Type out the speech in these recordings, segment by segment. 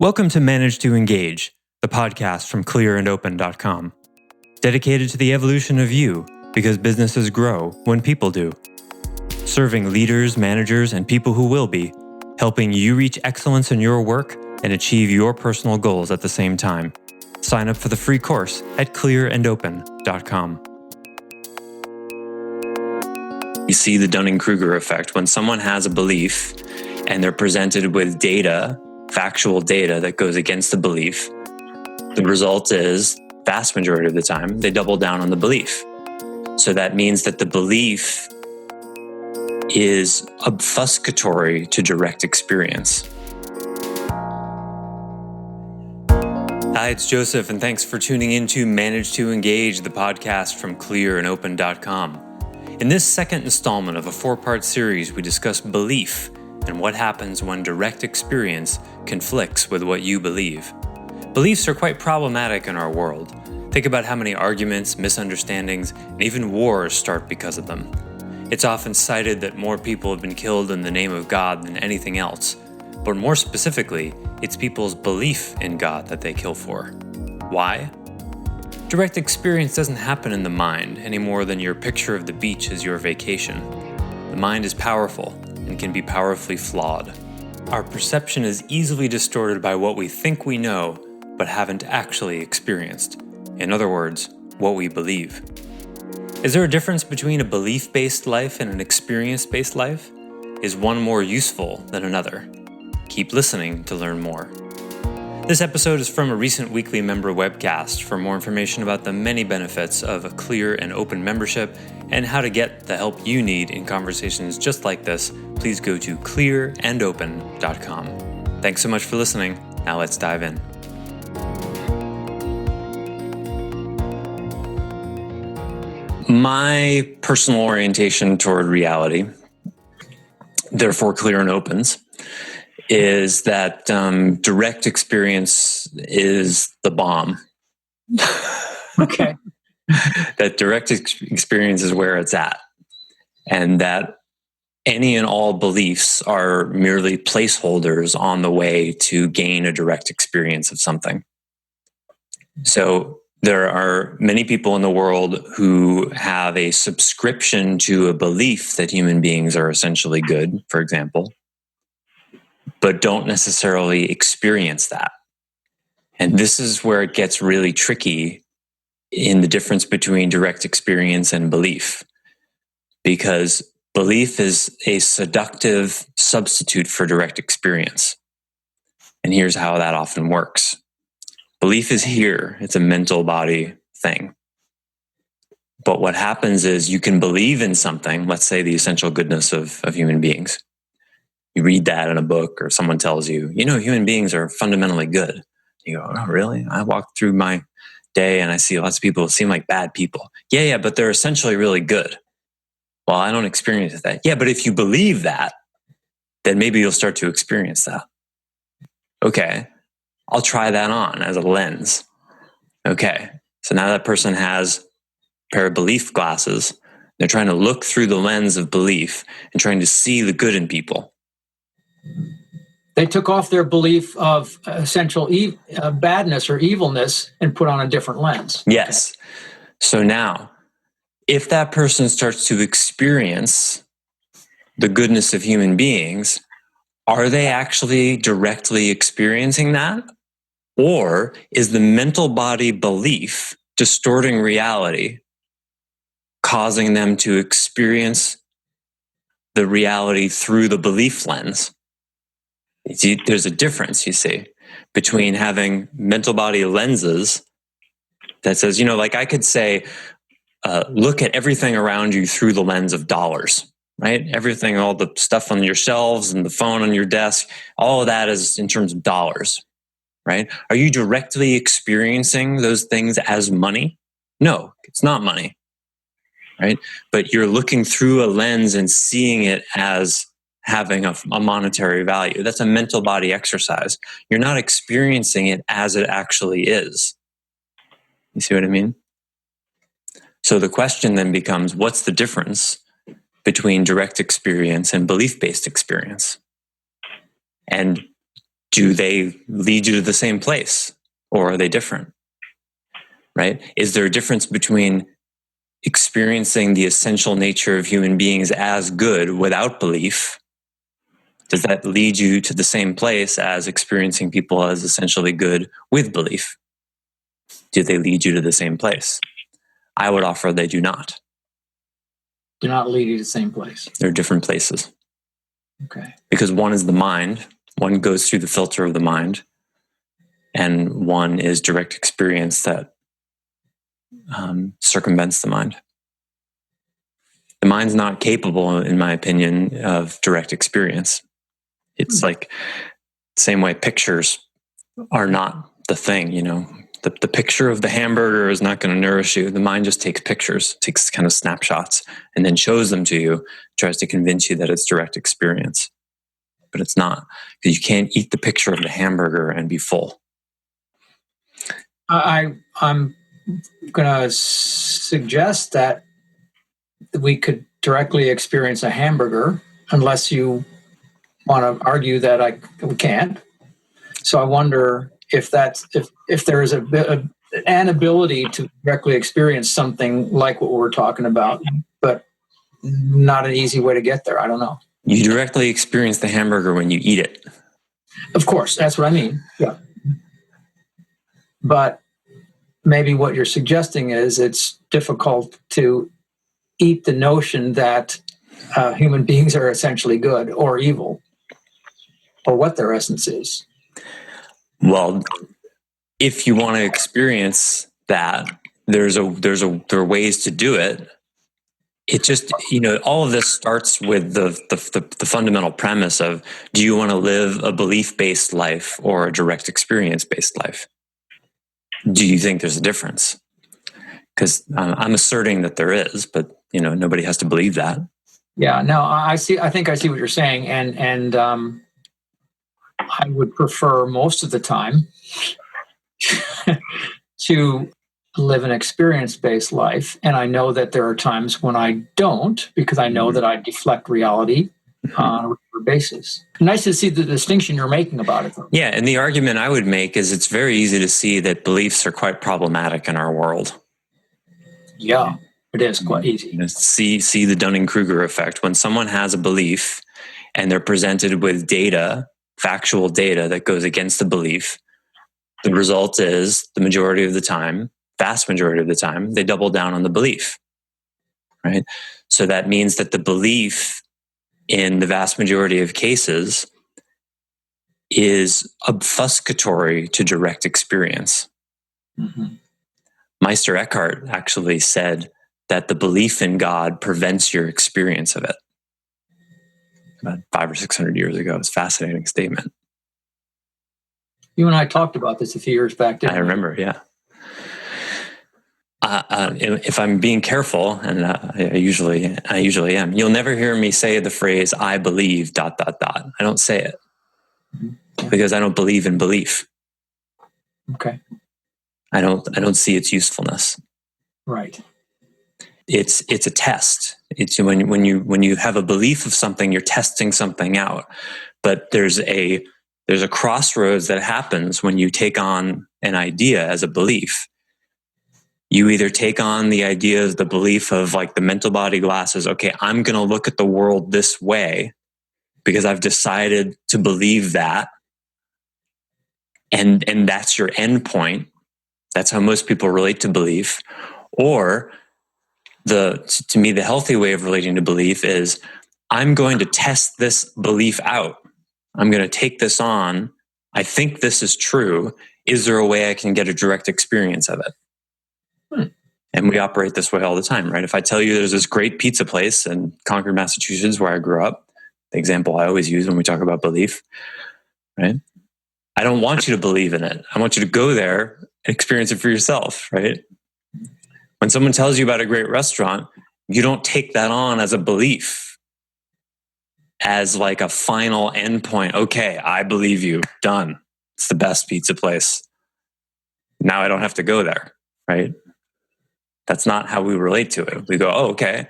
Welcome to Manage to Engage, the podcast from clearandopen.com, dedicated to the evolution of you because businesses grow when people do. Serving leaders, managers, and people who will be, helping you reach excellence in your work and achieve your personal goals at the same time. Sign up for the free course at clearandopen.com. You see the Dunning-Kruger effect. When someone has a belief and they're presented with data, factual data that goes against the belief, the result is, vast majority of the time, they double down on the belief. So that means that the belief is obfuscatory to direct experience. Hi, it's Joseph, and thanks for tuning in to Manage to Engage, the podcast from clearandopen.com. In this second installment of a four-part series, we discuss belief and what happens when direct experience conflicts with what you believe. Beliefs are quite problematic in our world. Think about how many arguments, misunderstandings, and even wars start because of them. It's often cited that more people have been killed in the name of God than anything else, but more specifically, it's people's belief in God that they kill for. Why? Direct experience doesn't happen in the mind any more than your picture of the beach is your vacation. The mind is powerful and can be powerfully flawed. Our perception is easily distorted by what we think we know, but haven't actually experienced. In other words, what we believe. Is there a difference between a belief-based life and an experience-based life? Is one more useful than another? Keep listening to learn more. This episode is from a recent weekly member webcast. For more information about the many benefits of a clear and open membership and how to get the help you need in conversations just like this, please go to clearandopen.com. Thanks so much for listening. Now let's dive in. My personal orientation toward reality, therefore clear and opens, is that direct experience is the bomb. Okay. That direct experience is where it's at. And that any and all beliefs are merely placeholders on the way to gain a direct experience of something. So there are many people in the world who have a subscription to a belief that human beings are essentially good, for example, but don't necessarily experience that. And this is where it gets really tricky in the difference between direct experience and belief, because belief is a seductive substitute for direct experience. And here's how that often works. Belief is here. It's a mental body thing. But what happens is you can believe in something, let's say the essential goodness of human beings. You read that in a book or someone tells you, human beings are fundamentally good. You go, oh, really? I walk through my day and I see lots of people who seem like bad people. Yeah, but they're essentially really good. Well, I don't experience that. Yeah, but if you believe that, then maybe you'll start to experience that. Okay, I'll try that on as a lens. Okay, so now that person has a pair of belief glasses. They're trying to look through the lens of belief and trying to see the good in people. They took off their belief of essential badness or evilness and put on a different lens. Yes. So now, if that person starts to experience the goodness of human beings, are they actually directly experiencing that? Or is the mental body belief distorting reality, causing them to experience the reality through the belief lens? There's a difference, you see, between having mental body lenses that says, like I could say, look at everything around you through the lens of dollars, right? Everything, all the stuff on your shelves and the phone on your desk, all of that is in terms of dollars, right? Are you directly experiencing those things as money? No, it's not money, right? But you're looking through a lens and seeing it as having a monetary value. That's a mental body exercise. You're not experiencing it as it actually is. You see what I mean? So the question then becomes, what's the difference between direct experience and belief-based experience? And Do they lead you to the same place, or are they different? Right? Is there a difference between experiencing the essential nature of human beings as good without belief? Does that lead you to the same place as experiencing people as essentially good with belief? Do they lead you to the same place? I would offer they do not. Do not lead you to the same place. They're different places. Okay. Because one is the mind, one goes through the filter of the mind, and one is direct experience that circumvents the mind. The mind's not capable, in my opinion, of direct experience. It's like the same way pictures are not the thing, you know. The picture of the hamburger is not going to nourish you. The mind just takes pictures, takes kind of snapshots, and then shows them to you, tries to convince you that it's direct experience. But it's not, because you can't eat the picture of the hamburger and be full. I'm going to suggest that we could directly experience a hamburger, unless you want to argue that we can't. So I wonder if there is an ability to directly experience something like what we're talking about, but not an easy way to get there. I don't know. You directly experience the hamburger when you eat it. Of course, that's what I mean. Yeah. But maybe what you're suggesting is it's difficult to eat the notion that human beings are essentially good or evil, or what their essence is. Well, if you want to experience that, there are ways to do it. It just, you know, all of this starts with the fundamental premise of, do you want to live a belief-based life or a direct experience-based life? Do you think there's a difference? Because I'm asserting that there is, but, you know, nobody has to believe that. Yeah, no, I see. I think I see what you're saying, and I would prefer most of the time to live an experience-based life. And I know that there are times when I don't, because I know that I deflect reality on a regular basis. Nice to see the distinction you're making about it, though. Yeah, and the argument I would make is it's very easy to see that beliefs are quite problematic in our world. Yeah, it is quite easy. You know, see the Dunning-Kruger effect. When someone has a belief and they're presented with data, factual data that goes against the belief, the result is the majority of the time, vast majority of the time, they double down on the belief, right? So that means that the belief in the vast majority of cases is obfuscatory to direct experience. Mm-hmm. Meister Eckhart actually said that the belief in God prevents your experience of it. About 500 or 600 years ago. It's a fascinating statement. You and I talked about this a few years back, didn't we? I remember, yeah. If I'm being careful, and I usually am, you'll never hear me say the phrase "I believe." ... I don't say it because I don't believe in belief. Okay. I don't see its usefulness. Right. It's a test. It's when you have a belief of something, you're testing something out. But there's a crossroads that happens when you take on an idea as a belief. You either take on the idea of the belief of like the mental body glasses. Okay, I'm going to look at the world this way because I've decided to believe that. And that's your end point. That's how most people relate to belief. Or to me, the healthy way of relating to belief is, I'm going to test this belief out. I'm going to take this on. I think this is true. Is there a way I can get a direct experience of it? And we operate this way all the time, right? If I tell you there's this great pizza place in Concord, Massachusetts, where I grew up, the example I always use when we talk about belief, right? I don't want you to believe in it. I want you to go there and experience it for yourself, right? When someone tells you about a great restaurant, you don't take that on as a belief, as like a final endpoint. Okay, I believe you. Done. It's the best pizza place. Now I don't have to go there, right? That's not how we relate to it. We go, oh, okay,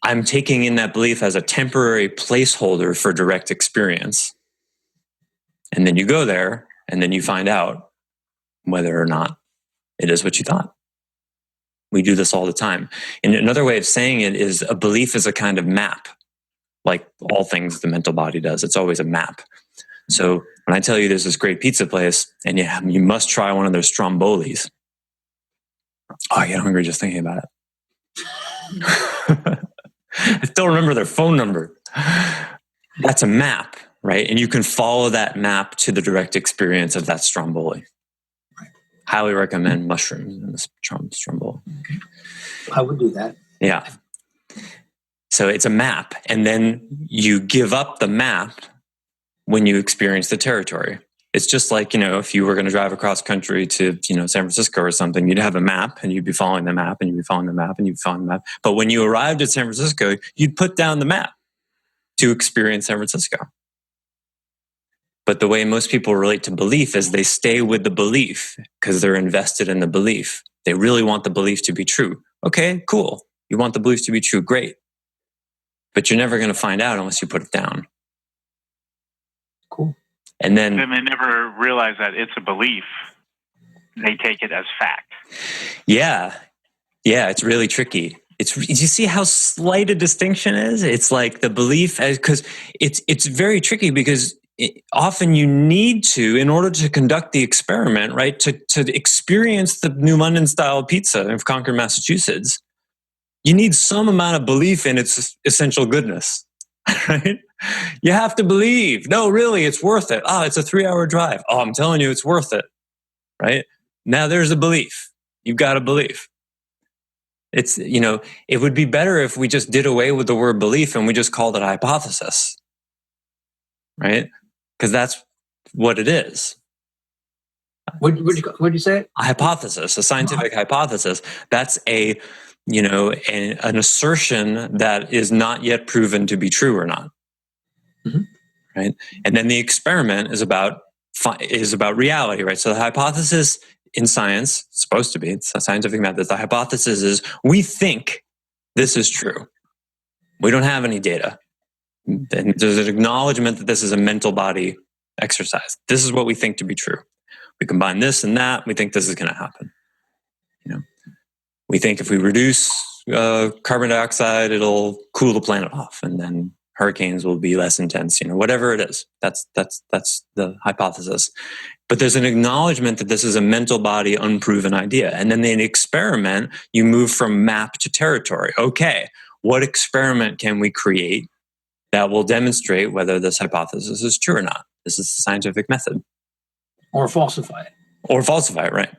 I'm taking in that belief as a temporary placeholder for direct experience. And then you go there, and then you find out whether or not it is what you thought. We do this all the time. And another way of saying it is a belief is a kind of map, like all things the mental body does. It's always a map. So when I tell you there's this great pizza place and you must try one of their strombolis, I get hungry just thinking about it. I still remember their phone number. That's a map, right? And you can follow that map to the direct experience of that stromboli. Right. Highly recommend mushrooms in the stromboli. Okay. I would do that. Yeah. So it's a map, and then you give up the map when you experience the territory. It's just like, if you were going to drive across country to, San Francisco or something, you'd have a map and you'd be following the map and you'd be following the map and you'd be following the map. But when you arrived at San Francisco, you'd put down the map to experience San Francisco. But the way most people relate to belief is they stay with the belief because they're invested in the belief. They really want the belief to be true. Okay, cool. You want the belief to be true. Great. But you're never going to find out unless you put it down. Cool. And then they never realize that it's a belief. They take it as fact. Yeah, it's really tricky. You see how slight a distinction is? It's like the belief, because it's very tricky because often you need to, in order to conduct the experiment, right, to experience the New London style pizza of Concord, Massachusetts, you need some amount of belief in its essential goodness, right? You have to believe, no, really, it's worth it. Oh, it's a 3-hour drive. Oh, I'm telling you, it's worth it, right? Now there's a belief. You've got a belief. It's, it would be better if we just did away with the word belief and we just called it hypothesis, right? Because that's what it is. What'd you say? A hypothesis, a scientific hypothesis. That's an assertion that is not yet proven to be true or not. Mm-hmm. Right? And then the experiment is about reality, right? So the hypothesis in science, it's supposed to be, it's a scientific method. The hypothesis is we think this is true. We don't have any data. And there's an acknowledgement that this is a mental body exercise. This is what we think to be true. We combine this and that, we think this is going to happen. We think if we reduce carbon dioxide, it'll cool the planet off, and then hurricanes will be less intense. Whatever it is, that's the hypothesis. But there's an acknowledgement that this is a mental body, unproven idea. And then in the experiment, you move from map to territory. Okay, what experiment can we create that will demonstrate whether this hypothesis is true or not? This is the scientific method. Or falsify it. Or falsify it, right.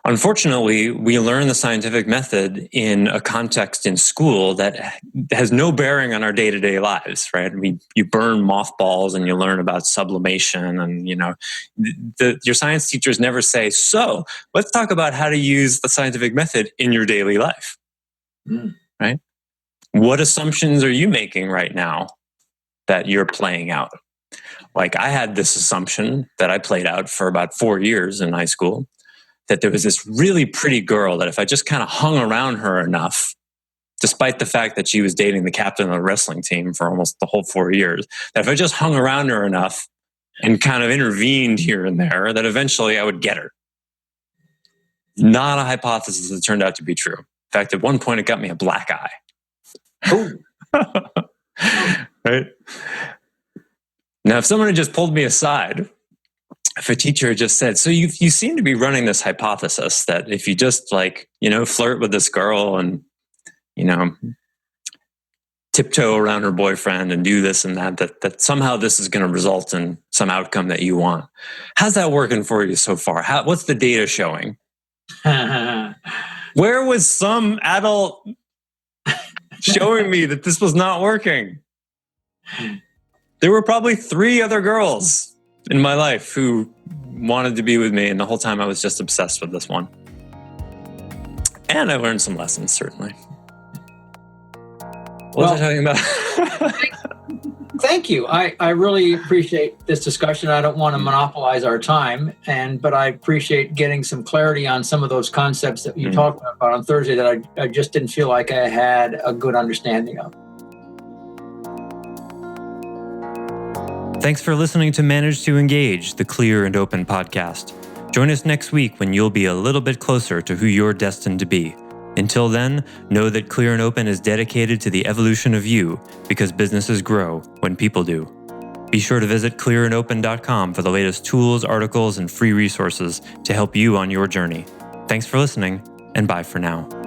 Unfortunately, we learn the scientific method in a context in school that has no bearing on our day-to-day lives, right? You burn mothballs and you learn about sublimation, and your science teachers never say, so let's talk about how to use the scientific method in your daily life, right? What assumptions are you making right now that you're playing out? Like I had this assumption that I played out for about 4 years in high school, that there was this really pretty girl that if I just kind of hung around her enough, despite the fact that she was dating the captain of the wrestling team for almost the whole 4 years, that if I just hung around her enough and kind of intervened here and there, that eventually I would get her. Not a hypothesis that turned out to be true. In fact, at one point it got me a black eye. Oh. Right? Now, if someone had just pulled me aside, if a teacher had just said, so you seem to be running this hypothesis that if you just flirt with this girl and, tiptoe around her boyfriend and do this and that somehow this is going to result in some outcome that you want. How's that working for you so far? What's the data showing? Where was some adult showing me that this was not working? There were probably 3 other girls in my life who wanted to be with me, and the whole time I was just obsessed with this one. And I learned some lessons, certainly. What was I talking about? Thank you. I really appreciate this discussion. I don't want to monopolize our time, but I appreciate getting some clarity on some of those concepts that you talked about on Thursday that I just didn't feel like I had a good understanding of. Thanks for listening to Manage to Engage, the Clear and Open podcast. Join us next week when you'll be a little bit closer to who you're destined to be. Until then, know that Clear and Open is dedicated to the evolution of you because businesses grow when people do. Be sure to visit clearandopen.com for the latest tools, articles, and free resources to help you on your journey. Thanks for listening, and bye for now.